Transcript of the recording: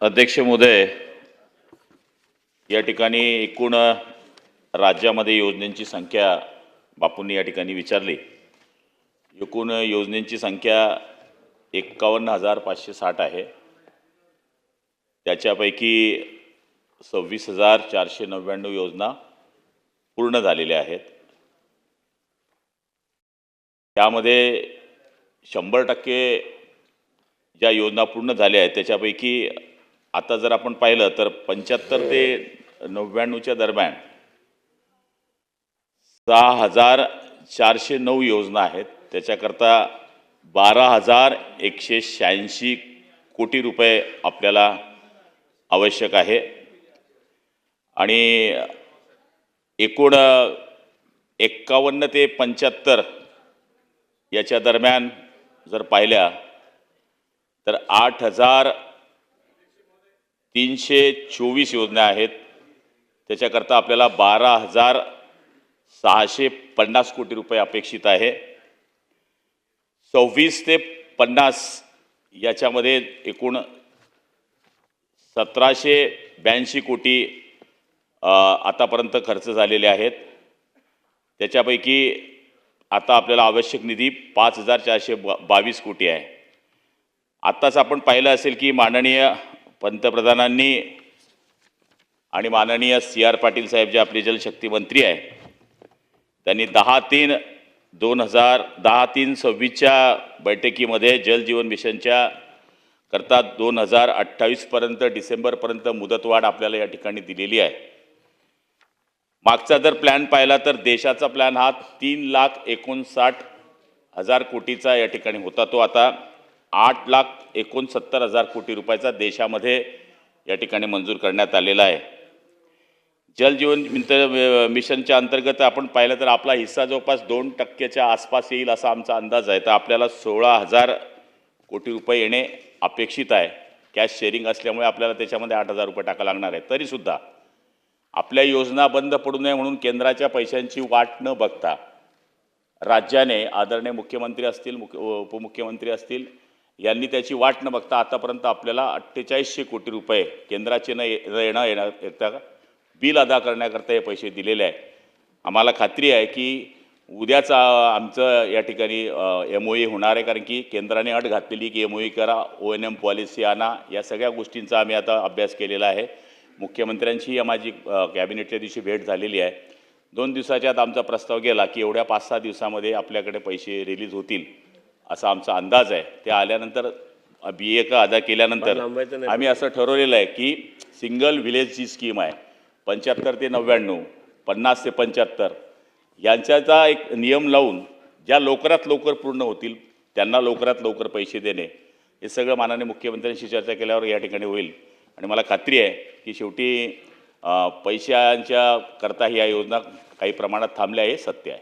अध्यक्ष महोदय, या ठिकाणी एकूण राज्यामध्ये योजनांची संख्या बापूंनी या ठिकाणी विचारली। एकूण योजनांची संख्या 51,560 आहे। त्याच्यापैकी 26,499 योजना पूर्ण झालेल्या आहेत। त्यामध्ये 100% ज्या योजना पूर्ण झाल्या आहेत त्याच्यापैकी आता जर आपण पाहिलं तर 75 ते 99च्या दरम्यान 6,409 योजना आहेत। त्याच्याकरता 12,186 कोटी रुपये आपल्याला आवश्यक आहे आणि एकूण 51 ते 75 याच्या दरम्यान जर पाहिल्या तर 8,324 योजना आहेत। त्याच्याकरता आपल्याला 12,650 कोटी रुपये अपेक्षित आहे। 26 ते 50 याच्यामध्ये एकूण 1,782 कोटी आतापर्यंत खर्च झालेले आहेत। त्याच्यापैकी आता आपल्याला आवश्यक निधी 5,422 कोटी आहे। आत्ताच आपण पाहिलं असेल की माननीय पंतप्रधानांनी आणि माननीय CR पाटील साहेब जे आपले जलशक्ती मंत्री आहे त्यांनी 10/3/2026च्या बैठकीमध्ये जल जीवन मिशनच्या करता 2028 पर्यंत डिसेंबरपर्यंत मुदतवाढ आपल्याला या ठिकाणी दिलेली आहे। मागचा जर प्लॅन पाहिला तर देशाचा प्लॅन हा 3,59,000 कोटीचा या ठिकाणी होता। तो आता 8,69,000 कोटी रुपयाचा देशामध्ये या ठिकाणी मंजूर करण्यात आलेला आहे। जल जीवन मिशनच्या अंतर्गत आपण पाहिलं तर आपला हिस्सा जवळपास 2%च्या आसपास येईल असा आमचा अंदाज आहे। तर आपल्याला 16,000 कोटी रुपये येणे अपेक्षित आहे। कॅश शेअरिंग असल्यामुळे आपल्याला त्याच्यामध्ये 8,000 रुपये टाका लागणार आहे। तरीसुद्धा आपल्या योजना बंद पडू नये म्हणून केंद्राच्या पैशांची वाट न बघता राज्याने आदरणीय मुख्यमंत्री असतील उपमुख्यमंत्री असतील यांनी त्याची वाट न बघता आतापर्यंत आपल्याला 4,800 कोटी रुपये केंद्राचे न येता बिल अदा करण्याकरता हे पैसे दिलेले आहे। आम्हाला खात्री आहे की उद्याच आमचं या ठिकाणी MOU होणार आहे, कारण की केंद्राने अट घातलेली की MOU करा, ONM पॉलिसी आणा, या सगळ्या गोष्टींचा आम्ही आता अभ्यास केलेला आहे। मुख्यमंत्र्यांची माझी कॅबिनेटच्या दिवशी भेट झालेली आहे। 2 दिवसाच्या आत आमचा प्रस्ताव गेला की एवढ्या 5-6 दिवसामध्ये आपल्याकडे पैसे रिलीज होतील असा आमचा अंदाज आहे। ते आल्यानंतर BA अदा केल्यानंतर आम्ही असं ठरवलेलं आहे की सिंगल व्हिलेजची स्कीम आहे 75 ते 99, 50 ते 75 यांच्याचा एक नियम लावून ज्या लवकरात लवकर पूर्ण होतील त्यांना लवकरात लवकर पैसे देणे, हे सगळं माननीय मुख्यमंत्र्यांशी चर्चा केल्यावर या ठिकाणी होईल। आणि मला खात्री आहे की शेवटी पैशांच्या करता या योजना काही प्रमाणात थांबल्या हे सत्य आहे।